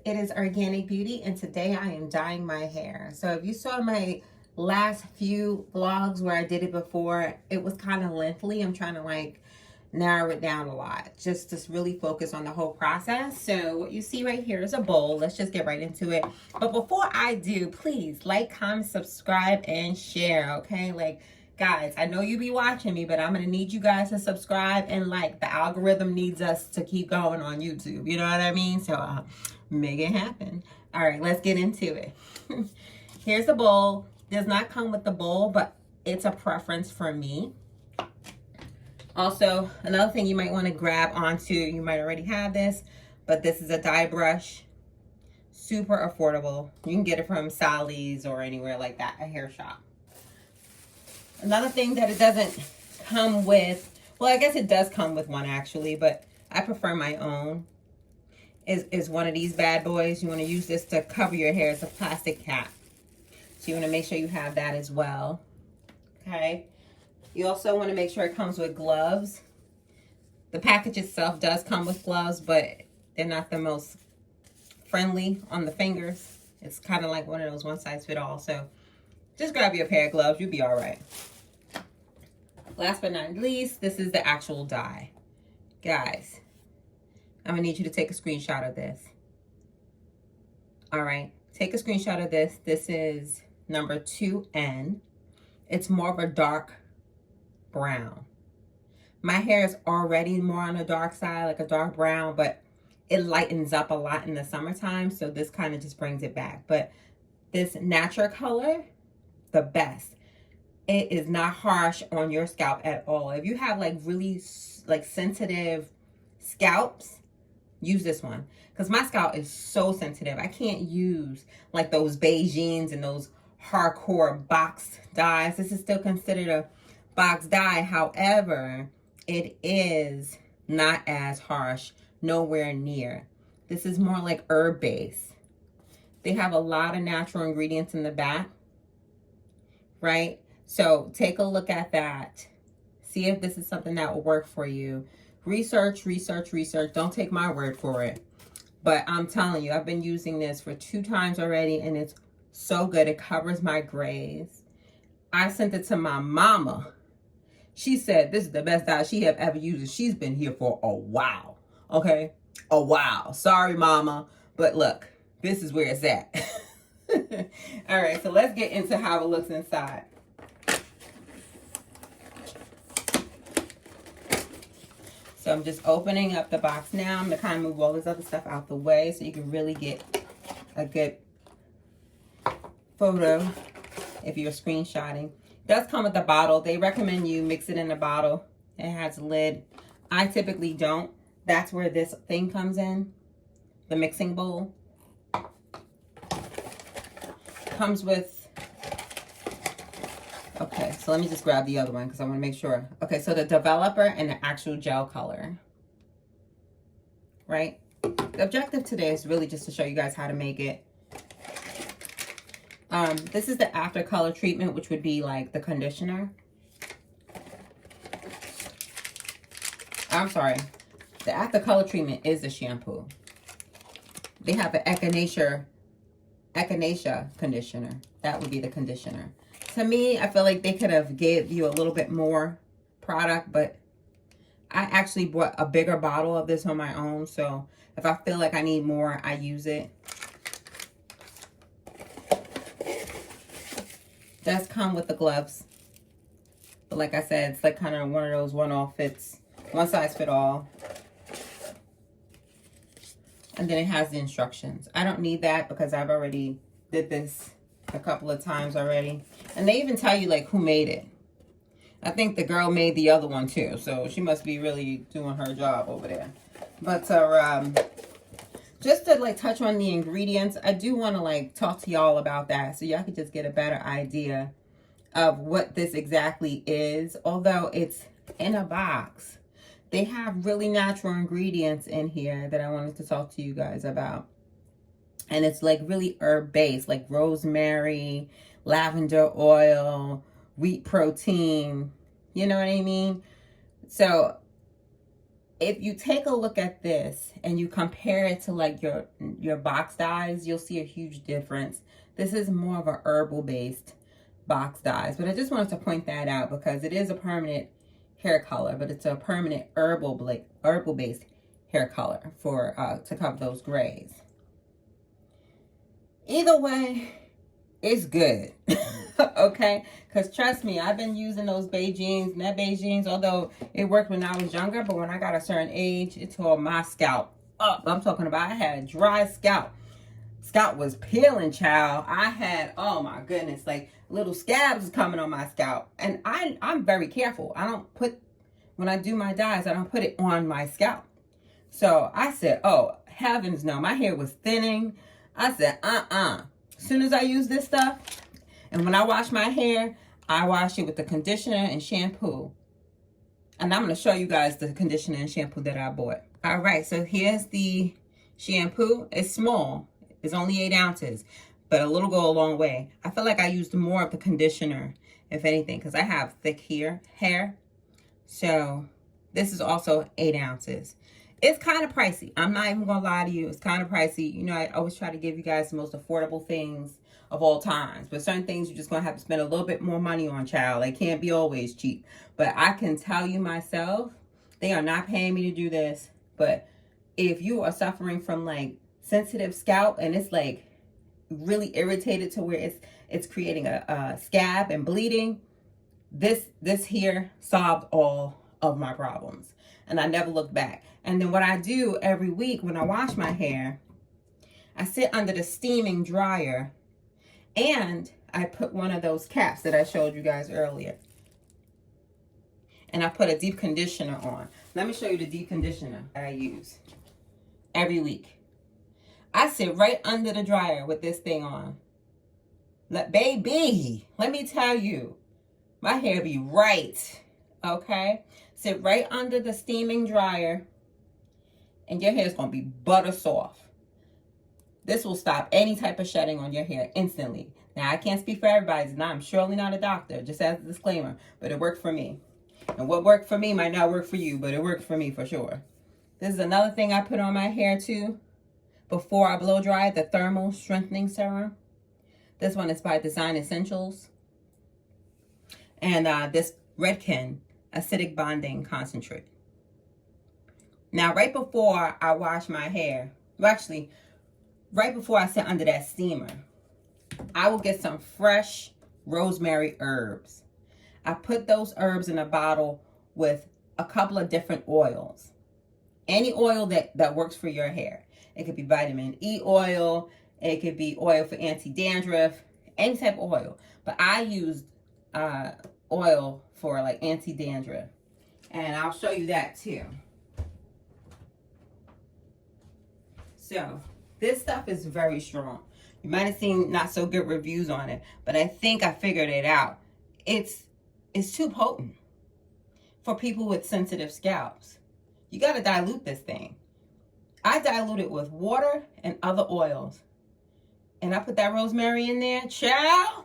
It is Organic Beauty, and today I am dyeing my hair. So if you saw my last few vlogs where I did it before, it was kind of lengthy. I'm trying to like narrow it down a lot just to really focus on the whole process. So what you see right here is a bowl. Let's just get right into it. But before I do, please like, comment, subscribe, and share, okay? Like, guys, I know you be watching me, but I'm going to need you guys to subscribe and like. The algorithm needs us to keep going on YouTube. You know what I mean? So make it happen. All right, let's get into it. Here's the bowl. Does not come with the bowl, but it's a preference for me. Also, another thing you might want to grab onto, you might already have this, but this is a dye brush. Super affordable. You can get it from Sally's or anywhere like that, a hair shop. Another thing that it doesn't come with, well, I guess it does come with one actually, but I prefer my own, is one of these bad boys. You want to use this to cover your hair. It's a plastic cap. So you want to make sure you have that as well. Okay. You also want to make sure it comes with gloves. The package itself does come with gloves, but they're not the most friendly on the fingers. It's kind of like one of those one size fit all. So just grab your pair of gloves. You'll be all right. Last but not least, this is the actual dye. Guys, I'm going to need you to take a screenshot of this. All right. Take a screenshot of this. This is number 2N. It's more of a dark brown. My hair is already more on the dark side, like a dark brown, but it lightens up a lot in the summertime. So this kind of just brings it back. But this natural color, the best. It is not harsh on your scalp at all. If you have like really like sensitive scalps, use this one. Because my scalp is so sensitive. I can't use like those Beijing's and those hardcore box dyes. This is still considered a box dye. However, it is not as harsh. Nowhere near. This is more like herb based. They have a lot of natural ingredients in the back. Right? So take a look at that. See if this is something that will work for you. Research, research, research. Don't take my word for it. But I'm telling you, I've been using this for 2 times already, and it's so good. It covers my grays. I sent it to my mama. She said this is the best dye she have ever used, and she's been here for a while. Okay? A while. Sorry, mama. But look, this is where it's at. All right, so let's get into how it looks inside. So I'm just opening up the box now. I'm going to kind of move all this other stuff out the way so you can really get a good photo if you're screenshotting. It does come with a bottle. They recommend you mix it in a bottle. It has a lid. I typically don't. That's where this thing comes in, the mixing bowl. Comes with, okay, so let me just grab the other one because I want to make sure. Okay, so the developer and the actual gel color, right? The objective today is really just to show you guys how to make it. This is the after color treatment, which would be like the conditioner. I'm sorry, the after color treatment is the shampoo. They have an echinacea conditioner. That would be the conditioner. To me, I feel like they could have gave you a little bit more product, but I actually bought a bigger bottle of this on my own. So if I feel like I need more, I use it. Does come with the gloves. But like I said, it's like kind of one of those one-off fits, one size fit all. And then it has the instructions. I don't need that because I've already did this a couple of times already. And they even tell you like who made it. I think the girl made the other one too. So she must be really doing her job over there. But just to like touch on the ingredients, I do want to like talk to y'all about that so y'all can just get a better idea of what this exactly is. Although it's in a box, they have really natural ingredients in here that I wanted to talk to you guys about. And it's like really herb based, like rosemary, lavender oil, wheat protein. You know what I mean? So if you take a look at this and you compare it to like your box dyes, you'll see a huge difference. This is more of a herbal based box dyes, but I just wanted to point that out because it is a permanent hair color, but it's a permanent herbal based hair color for to cover those grays. Either way, it's good. Okay, because trust me, I've been using those Beijings, and that Beijings, although it worked when I was younger, but when I got a certain age, it tore my scalp up. I'm talking about I had a dry scalp. Scalp was peeling, child. I had, oh my goodness, like little scabs coming on my scalp. And I'm very careful. I don't put, when I do my dyes, I don't put it on my scalp. So I said, oh, heavens no. My hair was thinning. I said, As soon as I use this stuff, and when I wash my hair, I wash it with the conditioner and shampoo. And I'm going to show you guys the conditioner and shampoo that I bought. All right, so here's the shampoo. It's small. It's only 8 ounces, but a little go a long way. I feel like I used more of the conditioner, if anything, because I have thick hair. So this is also 8 ounces. It's kind of pricey. I'm not even going to lie to you. It's kind of pricey. You know, I always try to give you guys the most affordable things of all times. But certain things you're just going to have to spend a little bit more money on, child. They can't be always cheap. But I can tell you myself, they are not paying me to do this. But if you are suffering from like sensitive scalp and it's like really irritated to where it's creating a scab and bleeding, this here solved all of my problems. And I never looked back. And then what I do every week when I wash my hair, I sit under the steaming dryer and I put one of those caps that I showed you guys earlier. And I put a deep conditioner on. Let me show you the deep conditioner that I use every week. I sit right under the dryer with this thing on. Baby, let me tell you, my hair be right, okay? Sit right under the steaming dryer and your hair is going to be butter soft. This will stop any type of shedding on your hair instantly. Now, I can't speak for everybody, and I'm surely not a doctor, just as a disclaimer, but it worked for me. And what worked for me might not work for you, but it worked for me for sure. This is another thing I put on my hair too before I blow dry, the Thermal Strengthening Serum. This one is by Design Essentials. And this Redken Acidic Bonding Concentrate. Now, right before I wash my hair, well, actually, right before I sit under that steamer, I will get some fresh rosemary herbs. I put those herbs in a bottle with a couple of different oils. Any oil that works for your hair. It could be vitamin E oil. It could be oil for anti-dandruff. Any type of oil. But I used oil for like anti-dandruff. And I'll show you that too. So this stuff is very strong. You might have seen not so good reviews on it, but I think I figured it out. It's too potent for people with sensitive scalps. You got to dilute this thing. I dilute it with water and other oils. And I put that rosemary in there. Child,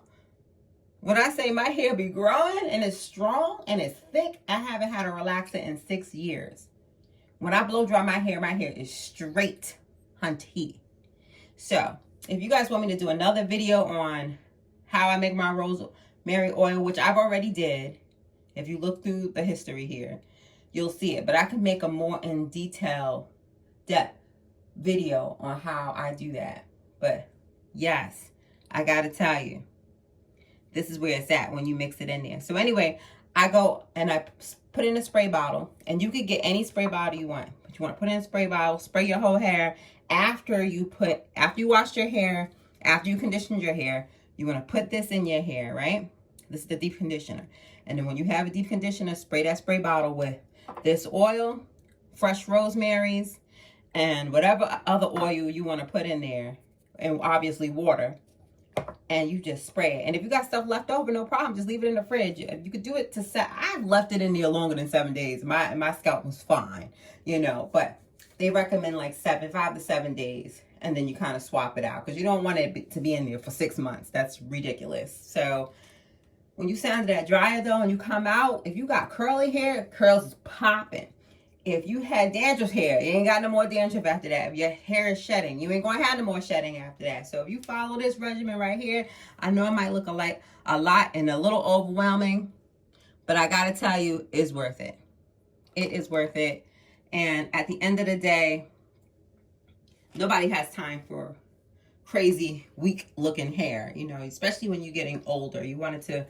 when I say my hair be growing and it's strong and it's thick, I haven't had a relaxer in 6 years. When I blow dry my hair is straight hunty. So, if you guys want me to do another video on how I make my rosemary oil, which I've already did, if you look through the history here, you'll see it. But I can make a more in depth video on how I do that. But yes, I gotta tell you, this is where it's at when you mix it in there. So anyway, I go and I put in a spray bottle, and you could get any spray bottle you want. But you want to put in a spray bottle, spray your whole hair. After you washed your hair, after you conditioned your hair, you want to put this in your hair, right? This is the deep conditioner. And then when you have a deep conditioner, spray that spray bottle with this oil, fresh rosemaries, and whatever other oil you want to put in there, and obviously water. And you just spray it. And if you got stuff left over, no problem. Just leave it in the fridge. You could do it to set. I've left it in there longer than 7 days. My scalp was fine, you know. But they recommend like 5 to 7 days. And then you kind of swap it out. Because you don't want it to be in there for 6 months. That's ridiculous. So when you sit under that dryer though and you come out, if you got curly hair, curls is popping. If you had dandruff hair, you ain't got no more dandruff after that. If your hair is shedding, you ain't gonna have no more shedding after that. So if you follow this regimen right here, I know it might look like a lot and a little overwhelming, but I gotta tell you, it's worth it. It is worth it. And at the end of the day, nobody has time for crazy, weak looking hair, you know, especially when you're getting older. You want it to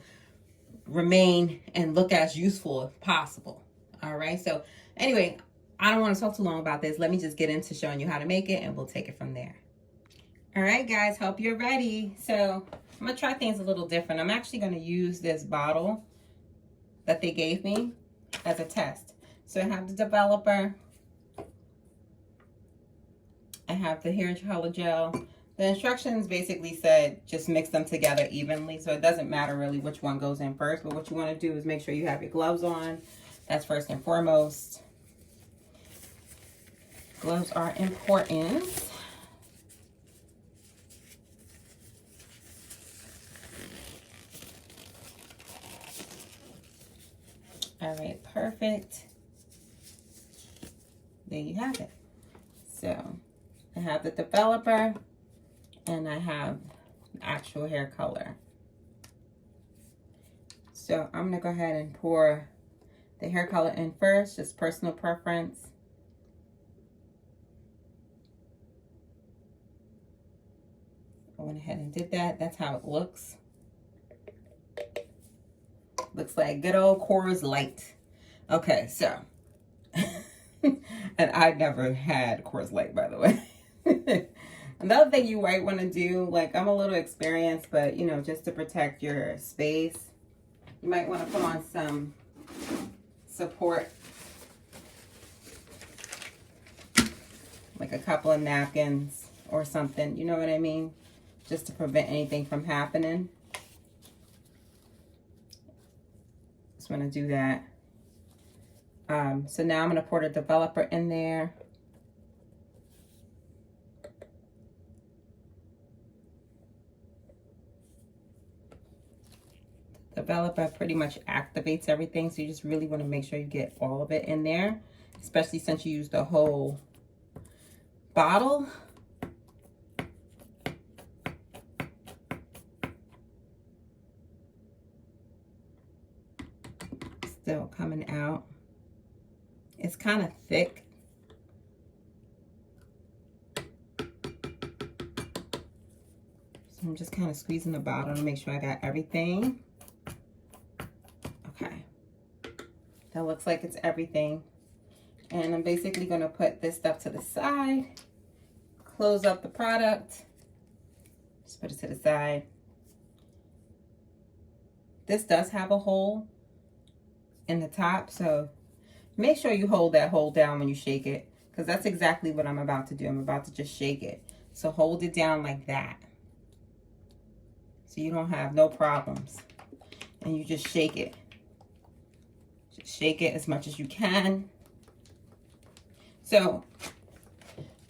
remain and look as useful as possible. All right. So anyway, I don't want to talk too long about this. Let me just get into showing you how to make it and we'll take it from there. All right, guys, hope you're ready. So I'm going to try things a little different. I'm actually going to use this bottle that they gave me as a test. So I have the developer. I have the hair color gel. The instructions basically said just mix them together evenly, so it doesn't matter really which one goes in first, but what you want to do is make sure you have your gloves on. That's first and foremost. Gloves are important. All right, perfect. There you have it. So I have the developer and I have actual hair color. So I'm gonna go ahead and pour the hair color in first, just personal preference. I went ahead and did that. That's how it looks. Looks like good old Coors Light. Okay, so, and I never had Coors Light, by the way. Another thing you might want to do, like I'm a little experienced, but you know, just to protect your space, you might want to put on some support, like a couple of napkins or something, you know what I mean? Just to prevent anything from happening. Just want to do that. So now I'm going to pour the developer in there. Developer pretty much activates everything, so you just really want to make sure you get all of it in there, especially since you use the whole bottle. Still coming out. It's kind of thick. So I'm just kind of squeezing the bottle to make sure I got everything. Okay. That looks like it's everything. And I'm basically going to put this stuff to the side. Close up the product. Just put it to the side. This does have a hole in the top, so make sure you hold that hole down when you shake it, because that's exactly what I'm about to do. I'm about to just shake it. So hold it down like that, so you don't have no problems. And you just shake it. Just shake it as much as you can. So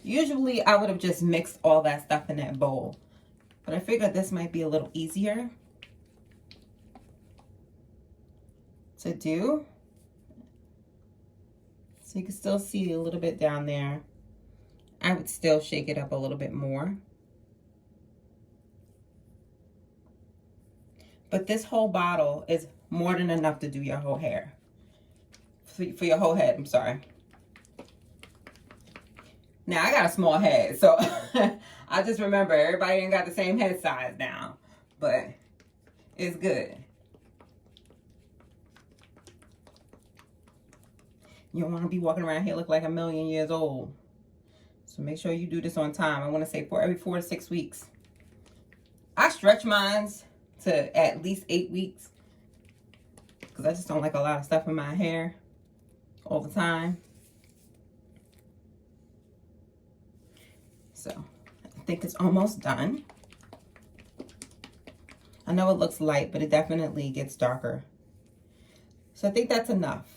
usually I would have just mixed all that stuff in that bowl, but I figured this might be a little easier to do. So you can still see a little bit down there. I would still shake it up a little bit more. But this whole bottle is more than enough to do your whole hair. For your whole head, I'm sorry. Now I got a small head, so I just remember everybody ain't got the same head size now, but it's good. You don't want to be walking around here look like 1,000,000 years old. So make sure you do this on time. I want to say for every 4 to 6 weeks. I stretch mine to at least 8 weeks, because I just don't like a lot of stuff in my hair all the time. So I think it's almost done. I know it looks light, but it definitely gets darker. So I think that's enough.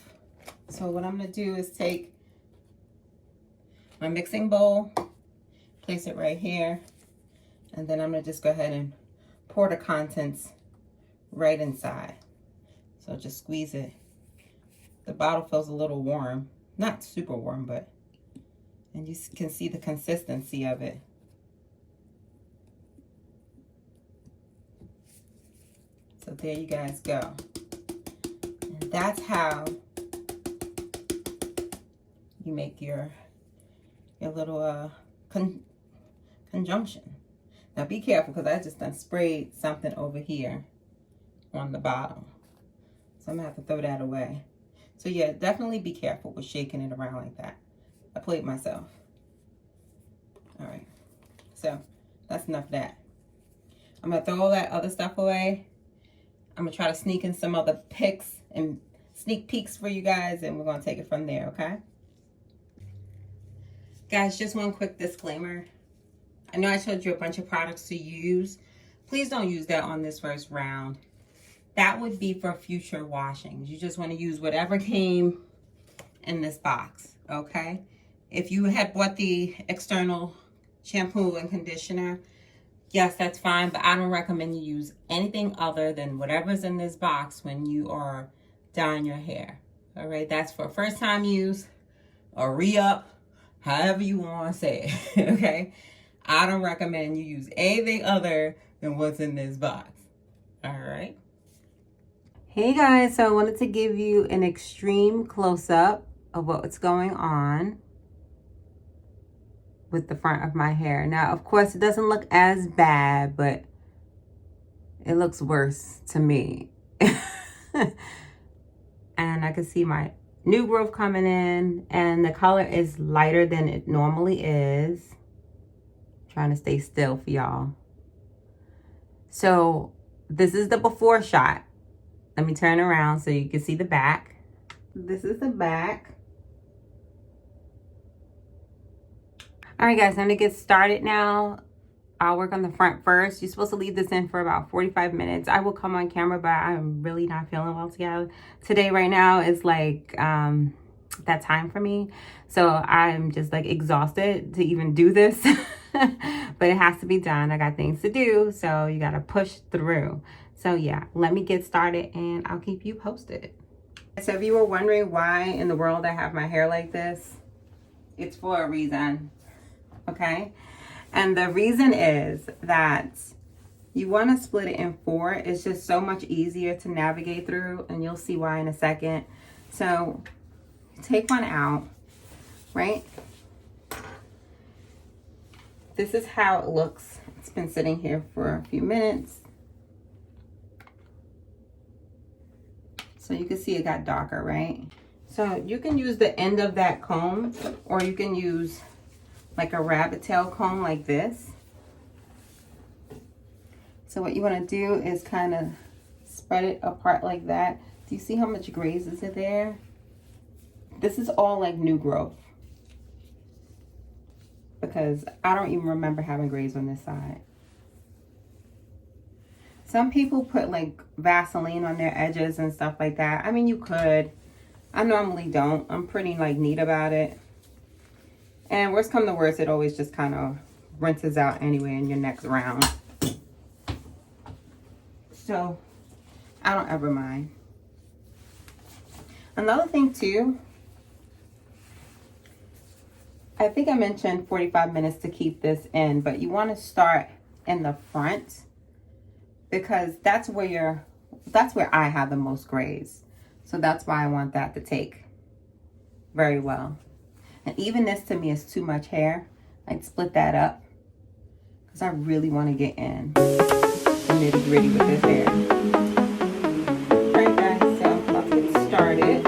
So what I'm going to do is take my mixing bowl, place it right here, and then I'm going to just go ahead and pour the contents right inside. So just squeeze it. The bottle feels a little warm, Not super warm, but, and you can see the consistency of it. So there you guys go. And that's how you make your little conjunction. Now be careful, because I just done sprayed something over here on the bottom. So I'm gonna have to throw that away. So yeah, definitely be careful with shaking it around like that. I played myself. All right, so that's enough of that. I'm gonna throw all that other stuff away. I'm gonna try to sneak in some other pics and sneak peeks for you guys, and we're gonna take it from there, okay? Guys, just one quick disclaimer. I know I showed you a bunch of products to use. Please don't use that on this first round. That would be for future washings. You just want to use whatever came in this box, okay? If you had bought the external shampoo and conditioner, yes, that's fine, but I don't recommend you use anything other than whatever's in this box when you are dyeing your hair, all right? That's for first time use or re-up, however you want to say it, okay? I don't recommend you use anything other than what's in this box, all right? Hey guys, so I wanted to give you an extreme close-up of what's going on with the front of my hair. Now, of course, it doesn't look as bad, but it looks worse to me. And I can see my new growth coming in, and the color is lighter than it normally is. Trying to stay still for y'all. So this is the before shot. Let me turn around so you can see the back. This is the back. All right, guys, I'm gonna get started now. I'll work on the front first. You're supposed to leave this in for about 45 minutes. I will come on camera, but I'm really not feeling well today. Right now is like that time for me. So I'm just like exhausted to even do this. But it has to be done. I got things to do, so you gotta push through. So yeah, let me get started and I'll keep you posted. So if you were wondering why in the world I have my hair like this, it's for a reason, okay? And the reason is that you want to split it in 4. It's just so much easier to navigate through, and you'll see why in a second. So take one out, right? This is how it looks. It's been sitting here for a few minutes. So you can see it got darker, right? So you can use the end of that comb, or you can use like a rabbit tail comb like this. So what you want to do is kind of spread it apart like that. Do you see how much grays is there? This is all like new growth, because I don't even remember having grays on this side. Some people put like Vaseline on their edges and stuff like that. I mean, you could. I normally don't. I'm pretty like neat about it. And worst come to worst, it always just kind of rinses out anyway in your next round. So I don't ever mind. Another thing too, I think I mentioned 45 minutes to keep this in, but you want to start in the front, because that's where I have the most grays. So that's why I want that to take very well. And even this to me is too much hair. I'd split that up, because I really want to get in the nitty gritty with this hair. Alright guys, so I'm about to get started.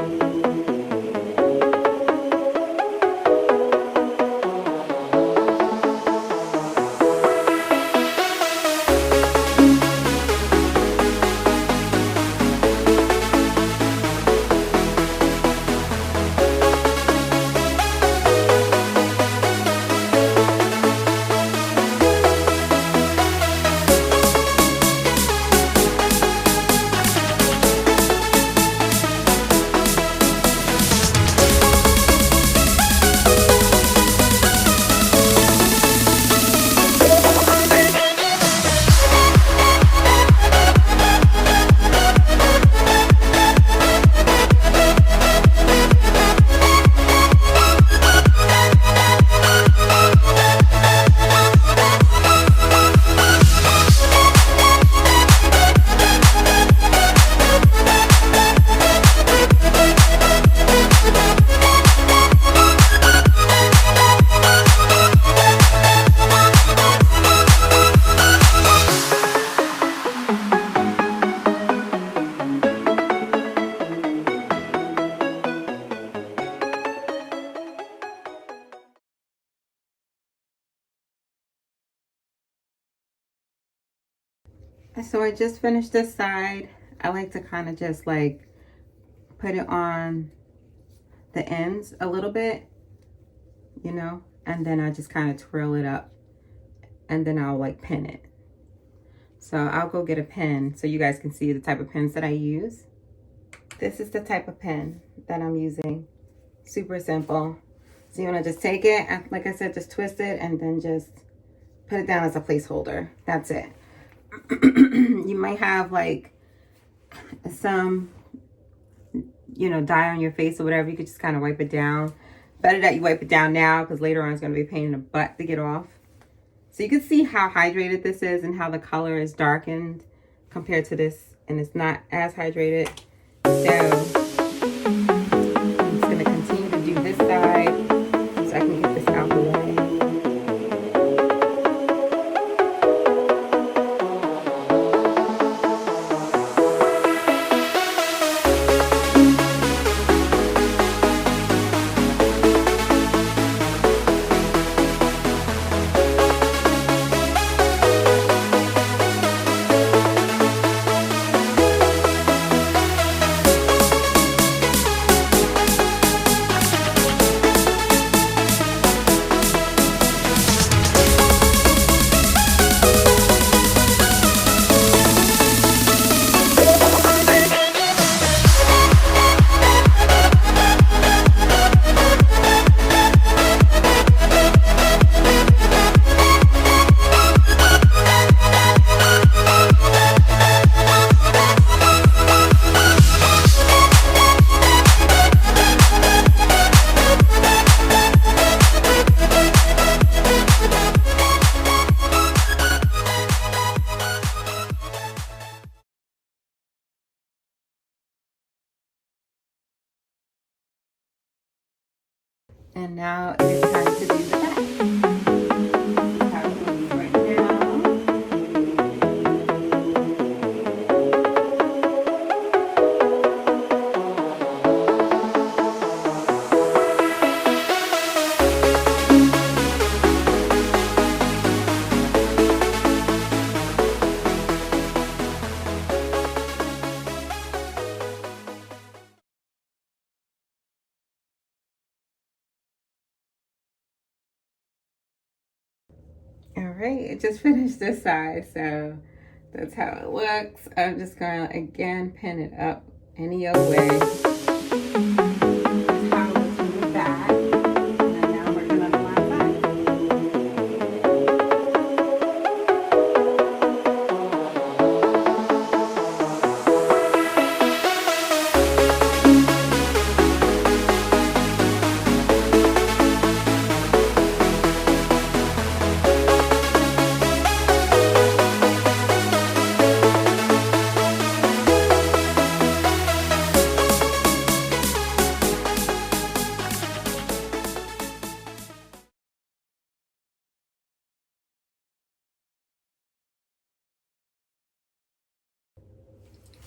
So I just finished this side. I like to kind of just like put it on the ends a little bit, you know, and then I just kind of twirl it up and then I'll like pin it. So I'll go get a pen so you guys can see the type of pens that I use. This is the type of pen that I'm using. Super simple. So you want to just take it, and like I said, just twist it and then just put it down as a placeholder. That's it. You might have like some, you know, dye on your face or whatever. You could just kind of wipe it down. Better that you wipe it down now because later on it's going to be a pain in the butt to get off. So you can see how hydrated this is and how the color is darkened compared to this, and it's not as hydrated. So I'm just going to continue to do this side so I can get this out the way. And now it is time to do the back. How it's going to be right now. All right, I just finished this side, so that's how it looks. I'm just gonna again pin it up any other way. That's how it looks from the back. And then now we're gonna do our side.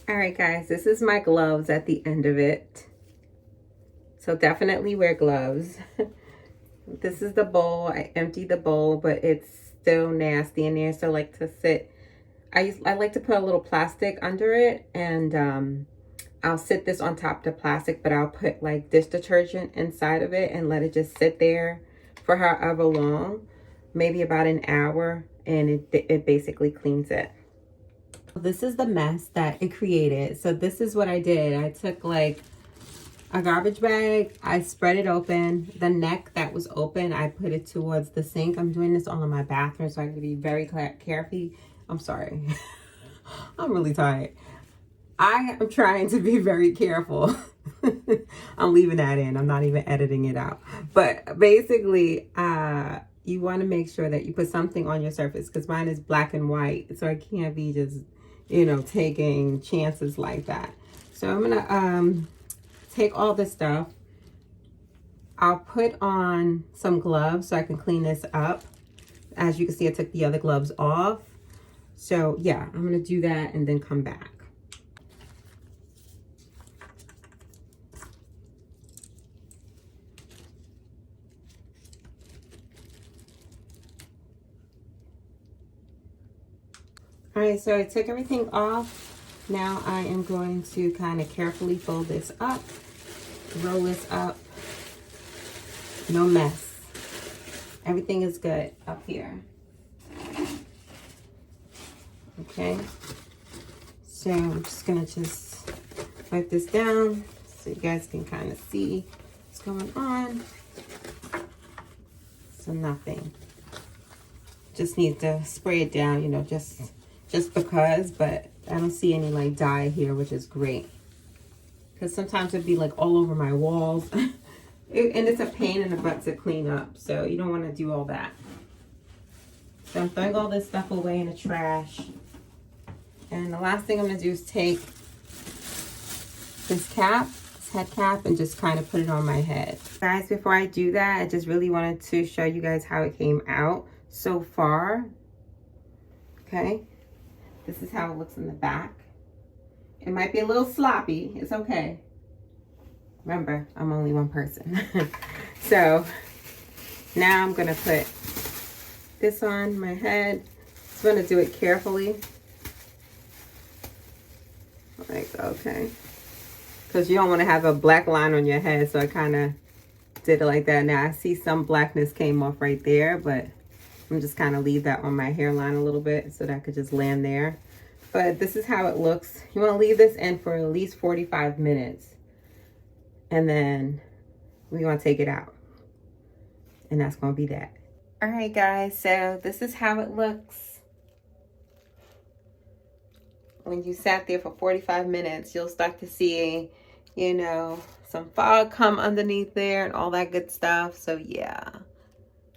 All right, guys, this is my gloves at the end of it. So definitely wear gloves. This is the bowl. I emptied the bowl, but it's still nasty in there. So I like to sit. I like to put a little plastic under it, and I'll sit this on top of the plastic, but I'll put like dish detergent inside of it and let it just sit there for however long, maybe about an hour, and it basically cleans it. This is the mess that it created. So this is what I did. I took like a garbage bag, I spread it open. The neck that was open, I put it towards the sink. I'm doing this all in my bathroom, so I have to be very careful. I'm sorry. I'm really tired. I am trying to be very careful. I'm leaving that in. I'm not even editing it out. But basically, you want to make sure that you put something on your surface, because mine is black and white, so I can't be just, you know, taking chances like that. So I'm gonna take all this stuff. I'll put on some gloves so I can clean this up. As you can see, I took the other gloves off. So yeah, I'm gonna do that and then come back. All right, so I took everything off. Now I am going to kind of carefully fold this up, roll this up. No mess. Everything is good up here. Okay. So I'm just gonna wipe this down so you guys can kind of see what's going on. So nothing. Just need to spray it down, you know, just because, but I don't see any like dye here, which is great. Because sometimes it'd be like all over my walls. And it's a pain in the butt to clean up. So you don't want to do all that. So I'm throwing all this stuff away in the trash. And the last thing I'm going to do is take this cap, this head cap, and just kind of put it on my head. Guys, before I do that, I just really wanted to show you guys how it came out so far. Okay. This is how it looks in the back. It might be a little sloppy. It's okay. Remember, I'm only one person. So now I'm going to put this on my head. Just want to do it carefully. Like, okay. Because you don't want to have a black line on your head. So I kind of did it like that. Now I see some blackness came off right there. But I'm just kind of leave that on my hairline a little bit so that I could just land there. But this is how it looks. You want to leave this in for at least 45 minutes. And then we're going to take it out. And that's going to be that. All right, guys. So this is how it looks. When you sat there for 45 minutes, you'll start to see, you know, some fog come underneath there and all that good stuff. So, yeah.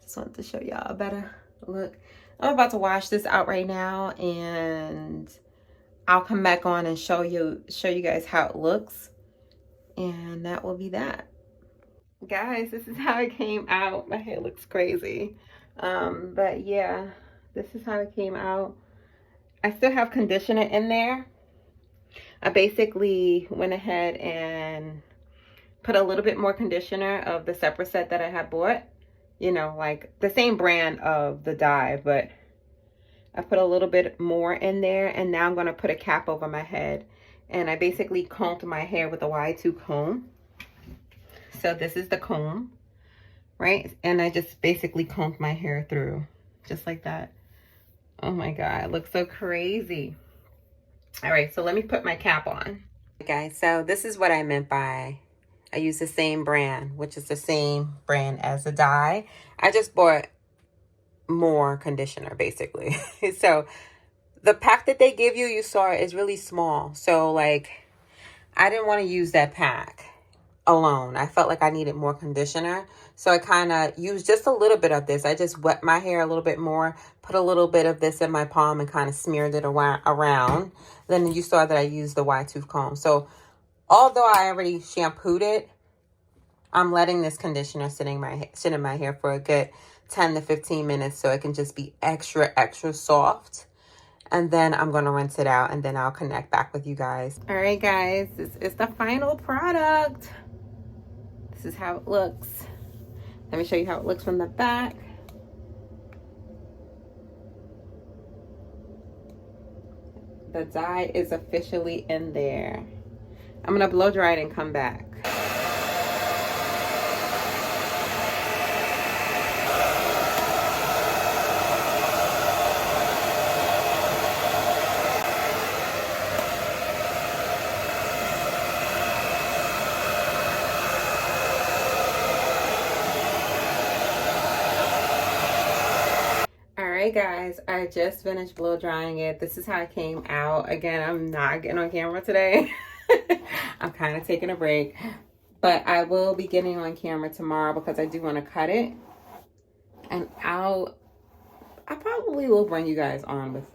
Just wanted to show y'all a better look. I'm about to wash this out right now. And I'll come back on and show you guys how it looks. And that will be that. Guys, this is how it came out. My hair looks crazy. But yeah, this is how it came out. I still have conditioner in there. I basically went ahead and put a little bit more conditioner of the separate set that I had bought. You know, like the same brand of the dye, but I put a little bit more in there. And now I'm going to put a cap over my head. And I basically combed my hair with a Y2 comb. So this is the comb, right? And I just basically combed my hair through, just like that. Oh my God, it looks so crazy. All right, so let me put my cap on. Okay, guys, so this is what I meant by I use the same brand, which is the same brand as the dye. I just bought more conditioner, basically. So the pack that they give you, you saw, is really small. So like, I didn't want to use that pack alone. I felt like I needed more conditioner. So I kind of used just a little bit of this. I just wet my hair a little bit more, put a little bit of this in my palm and kind of smeared it around. Then you saw that I used the Y2 comb. So although I already shampooed it, I'm letting this conditioner sit in my hair for a good 10 to 15 minutes so it can just be extra, extra soft. And then I'm going to rinse it out and then I'll connect back with you guys. All right, guys, this is the final product. This is how it looks. Let me show you how it looks from the back. The dye is officially in there. I'm going to blow dry it and come back. Alright guys, I just finished blow drying it. This is how it came out. Again, I'm not getting on camera today. I'm kind of taking a break. But I will be getting on camera tomorrow because I do want to cut it. And I probably will bring you guys on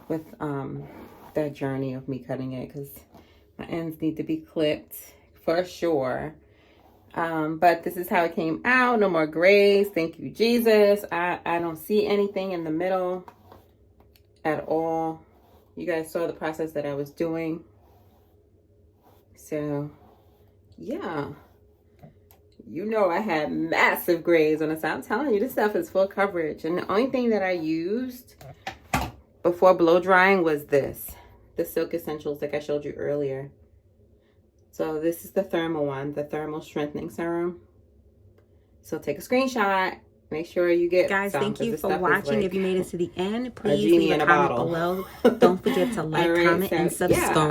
with that journey of me cutting it, because my ends need to be clipped for sure. But this is how it came out. No more grays. Thank you, Jesus. I don't see anything in the middle at all. You guys saw the process that I was doing. So, yeah. You know I had massive grays on the side. I'm telling you, this stuff is full coverage. And the only thing that I used before blow drying was this. The Silk Essentials like I showed you earlier. So this is the thermal one, the thermal strengthening serum. So take a screenshot. Make sure you get guys some, thank you for watching. Like, if you made it to the end, please leave a comment below. Don't forget to like, comment, and subscribe.